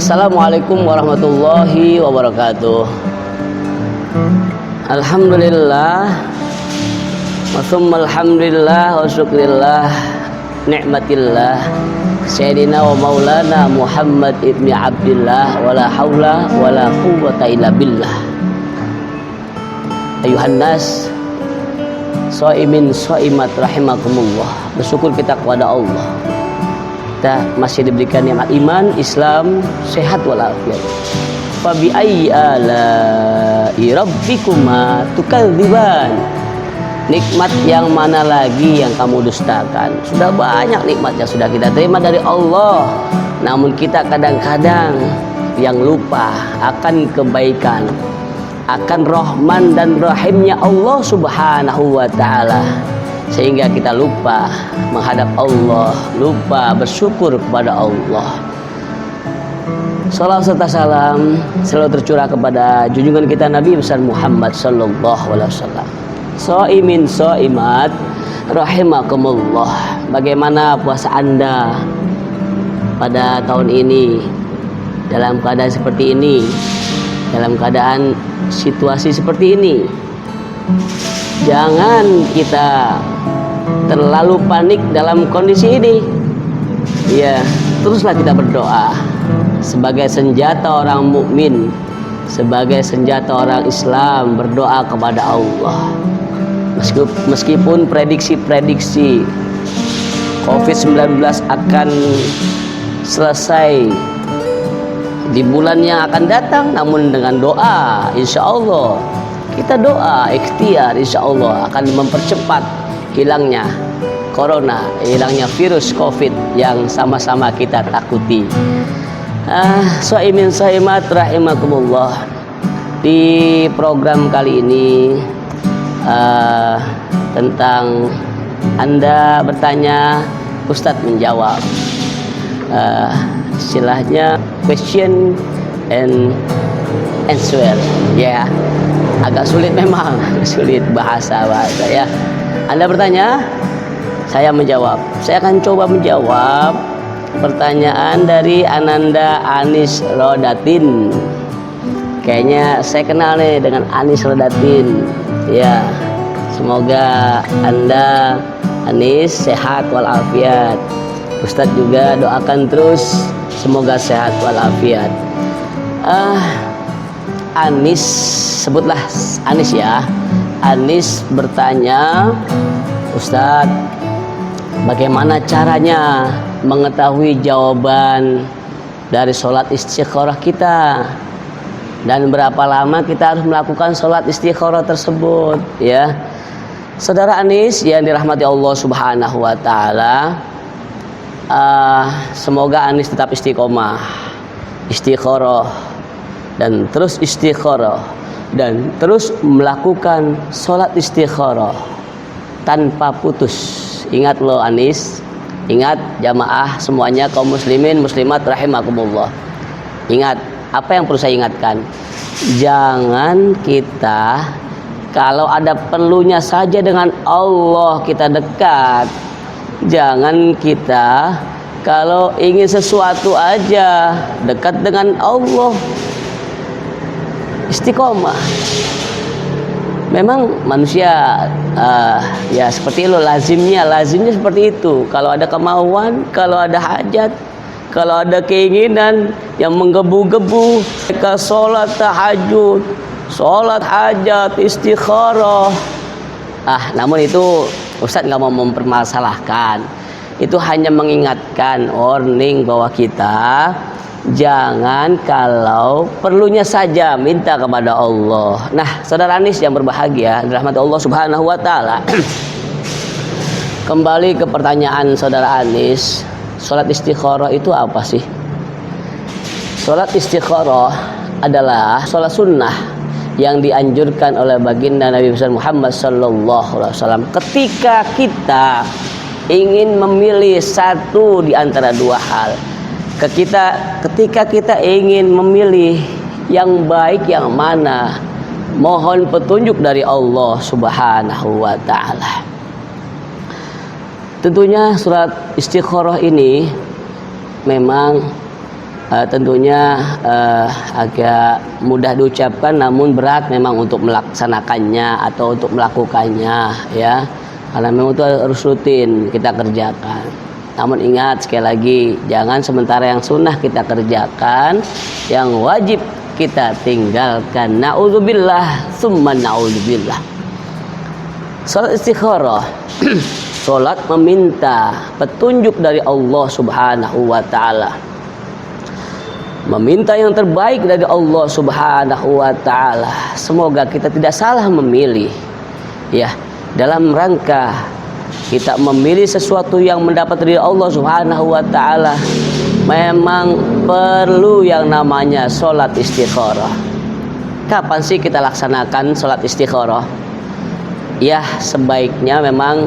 Assalamualaikum warahmatullahi wabarakatuh. Alhamdulillah wa thumma alhamdulillah wa syukrillah ni'matillah Sayyidina wa maulana Muhammad ibni Abdillah wa la hawla wa la quwwata illa billah. Ayuhan nas shaimin shaimat rahimakumullah. Bersyukur kita kepada Allah, kita masih diberikan nikmat iman, Islam, sehat walafiat. Fa bi ayyi ala'i rabbikuma tukadziban. Nikmat yang mana lagi yang kamu dustakan? Sudah banyak nikmat yang sudah kita terima dari Allah, namun kita kadang-kadang yang lupa akan kebaikan, akan rahman dan rahimnya Allah subhanahu wa ta'ala, sehingga kita lupa menghadap Allah, lupa bersyukur kepada Allah. Salawat serta salam selalu tercurah kepada junjungan kita Nabi besar Muhammad sallallahu alaihi wasallam. Shaimin shaimat rahimakumullah. Bagaimana puasa Anda pada tahun ini, dalam keadaan seperti ini, dalam keadaan situasi seperti ini? Jangan kita terlalu panik dalam kondisi ini. Ya, teruslah kita berdoa sebagai senjata orang mukmin, sebagai senjata orang Islam, berdoa kepada Allah. Meskipun prediksi-prediksi COVID-19 akan selesai di bulan yang akan datang, namun dengan doa, insya Allah, kita doa ikhtiar, insya Allah akan mempercepat hilangnya corona, hilangnya virus COVID yang sama-sama kita takuti. Shaimin shaimat rahimakumullah. Di program kali ini tentang Anda bertanya, Ustadz menjawab. Istilahnya question and answer, ya. Agak sulit memang, sulit bahasa ya. Anda bertanya, saya menjawab. Saya akan coba menjawab pertanyaan dari Ananda Anis Rodatin. Kayaknya saya kenal nih dengan Anis Rodatin. Ya, semoga Anda Anis sehat walafiat. Ustadz juga doakan terus semoga sehat walafiat. Anis, sebutlah Anis ya. Anis bertanya, Ustadz, bagaimana caranya mengetahui jawaban dari sholat istikharah kita, dan berapa lama kita harus melakukan sholat istikharah tersebut? Ya, saudara Anis yang dirahmati Allah subhanahu wa ta'ala, semoga Anis tetap istiqomah, istikharah, dan terus istikharah, dan terus melakukan sholat istikharah tanpa putus. Ingat loh Anis, ingat jamaah semuanya, kaum muslimin muslimat rahimakumullah. Ingat, apa yang perlu saya ingatkan? Jangan kita kalau ada perlunya saja dengan Allah kita dekat. Jangan kita kalau ingin sesuatu aja dekat dengan Allah. Istiqomah. Memang manusia ya seperti itu, lazimnya seperti itu. Kalau ada kemauan, kalau ada hajat, kalau ada keinginan yang menggebu-gebu, mereka sholat tahajud, sholat hajat, istikharah. Namun itu Ustadz nggak mau mempermasalahkan. Itu hanya mengingatkan, warning bahwa kita jangan kalau perlunya saja minta kepada Allah. Nah, saudara Anis yang berbahagia, dirahmati Allah subhanahu wa ta'ala. Kembali ke pertanyaan saudara Anis, sholat istikharah itu apa sih? Sholat istikharah adalah sholat sunnah yang dianjurkan oleh baginda Nabi besar Muhammad sallallahu alaihi wasallam ketika kita ingin memilih satu di antara dua hal. Ketika kita ingin memilih yang baik yang mana, mohon petunjuk dari Allah subhanahu wa ta'ala. Tentunya surat istikharah ini memang tentunya agak mudah diucapkan namun berat memang untuk melaksanakannya atau untuk melakukannya ya, karena memang itu harus rutin kita kerjakan. Namun ingat sekali lagi, jangan sementara yang sunnah kita kerjakan, yang wajib kita tinggalkan. Na'udzubillah summa na'udzubillah. Salat istikharah salat meminta petunjuk dari Allah Subhanahu wa taala, meminta yang terbaik dari Allah Subhanahu wa taala. Semoga kita tidak salah memilih ya, dalam rangka kita memilih sesuatu yang mendapat dari Allah Subhanahu wa taala. Memang perlu yang namanya salat istikharah. Kapan sih kita laksanakan salat istikharah? Ya, sebaiknya memang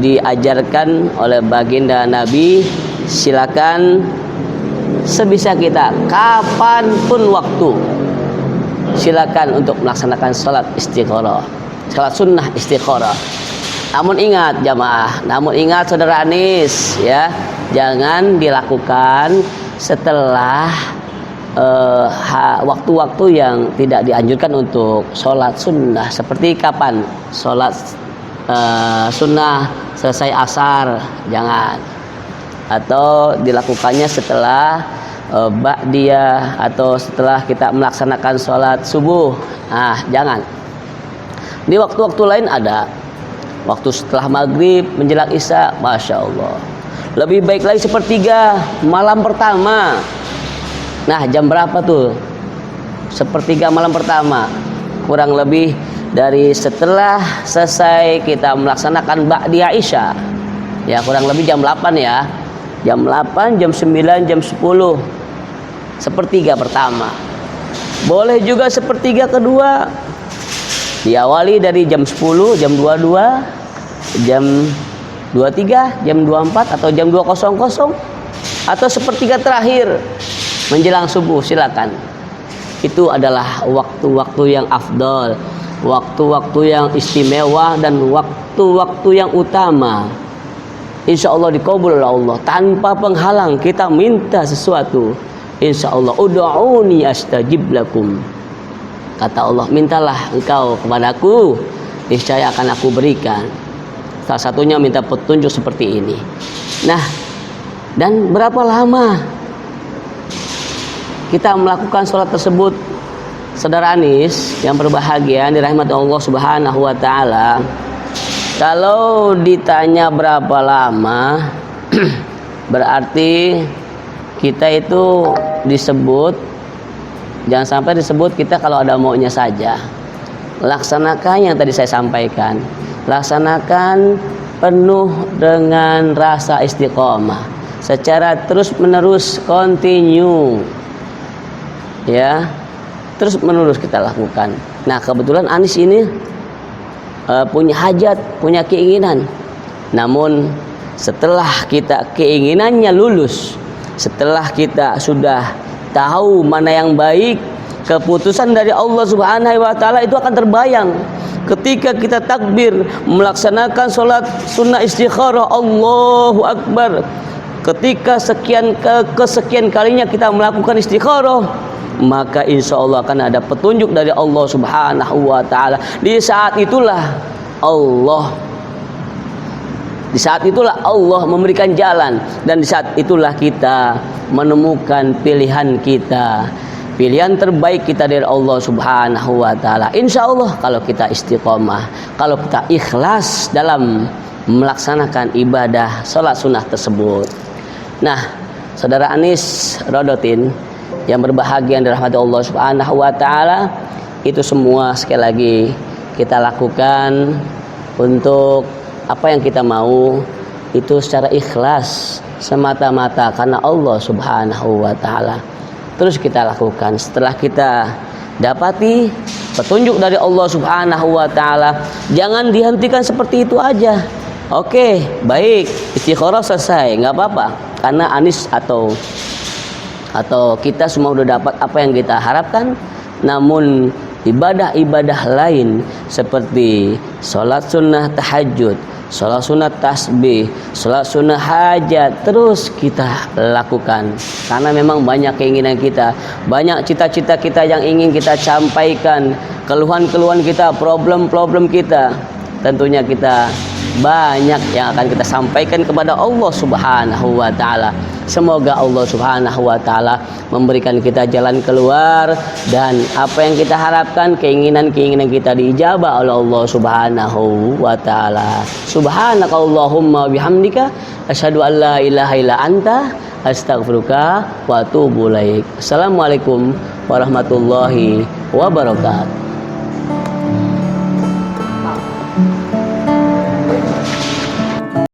diajarkan oleh baginda Nabi, silakan sebisa kita, kapanpun waktu, silakan untuk melaksanakan salat istikharah, salat sunnah istikharah. Namun ingat jamaah, namun ingat saudara Anis ya, jangan dilakukan setelah waktu-waktu yang tidak dianjurkan untuk sholat sunnah. Seperti kapan? Sholat sunnah selesai asar, jangan. Atau dilakukannya setelah ba'diyah atau setelah kita melaksanakan sholat subuh. Nah, jangan. Di waktu-waktu lain ada. Waktu setelah maghrib menjelang isya, masya Allah. Lebih baik lagi sepertiga malam pertama. Nah, jam berapa tuh? Sepertiga malam pertama. Kurang lebih dari setelah selesai kita melaksanakan ba'diyah isya. Ya, kurang lebih jam 8 ya. Jam 8, jam 9, jam 10. Sepertiga pertama. Boleh juga sepertiga kedua. Diawali dari jam 10, jam 22, jam 23, jam 24 atau jam 2.00 atau sepertiga terakhir menjelang subuh, silakan. Itu adalah waktu-waktu yang afdal, waktu-waktu yang istimewa dan waktu-waktu yang utama. Insya Allah dikabul oleh Allah tanpa penghalang. Kita minta sesuatu, insya Allah, ud'uni astajib lakum. Kata Allah, mintalah engkau kepadaku, niscaya akan aku berikan. Salah satunya minta petunjuk seperti ini. Nah, dan berapa lama kita melakukan sholat tersebut, saudara Anis yang berbahagia dirahmati Allah Subhanahu wa taala? Kalau ditanya berapa lama, berarti kita itu disebut, jangan sampai disebut kita kalau ada maunya saja. Laksanakan yang tadi saya sampaikan. Laksanakan penuh dengan rasa istiqomah, secara terus menerus, continue ya, terus menerus kita lakukan. Nah, kebetulan Anis ini punya hajat, punya keinginan. Namun setelah kita keinginannya lulus, setelah kita sudah tahu mana yang baik, keputusan dari Allah Subhanahu wa taala itu akan terbayang ketika kita takbir melaksanakan sholat sunnah istikharah, Allahu Akbar. Ketika kesekian kalinya kita melakukan istikharah, maka insya Allah akan ada petunjuk dari Allah Subhanahu wa taala. Di saat itulah Allah memberikan jalan, dan di saat itulah kita menemukan pilihan kita, pilihan terbaik kita dari Allah Subhanahu wa taala. Insya Allah kalau kita istiqomah, kalau kita ikhlas dalam melaksanakan ibadah sholat sunnah tersebut. Nah, saudara Anis Rodotin yang berbahagia yang dirahmati Allah Subhanahu wa taala, itu semua sekali lagi kita lakukan untuk apa yang kita mau itu secara ikhlas, semata-mata karena Allah Subhanahu wa taala. Terus kita lakukan. Setelah kita dapati petunjuk dari Allah Subhanahu wa taala, jangan dihentikan seperti itu aja. Oke, baik, istikharah selesai, nggak apa-apa, karena Anis atau kita semua udah dapat apa yang kita harapkan. Namun ibadah-ibadah lain seperti sholat sunnah tahajud, sholat sunnah tasbih, sholat sunnah hajat, terus kita lakukan. Karena memang banyak keinginan kita, banyak cita-cita kita yang ingin kita sampaikan, keluhan-keluhan kita, problem-problem kita. Tentunya kita banyak yang akan kita sampaikan kepada Allah Subhanahu wa taala. Semoga Allah Subhanahu wa taala memberikan kita jalan keluar, dan apa yang kita harapkan, keinginan-keinginan kita diijabah oleh Allah Subhanahu wa taala. Subhanakallahumma bihamdika asyhadu an la ilaha illa anta astaghfiruka wa atubu ilaik. Assalamualaikum warahmatullahi wabarakatuh.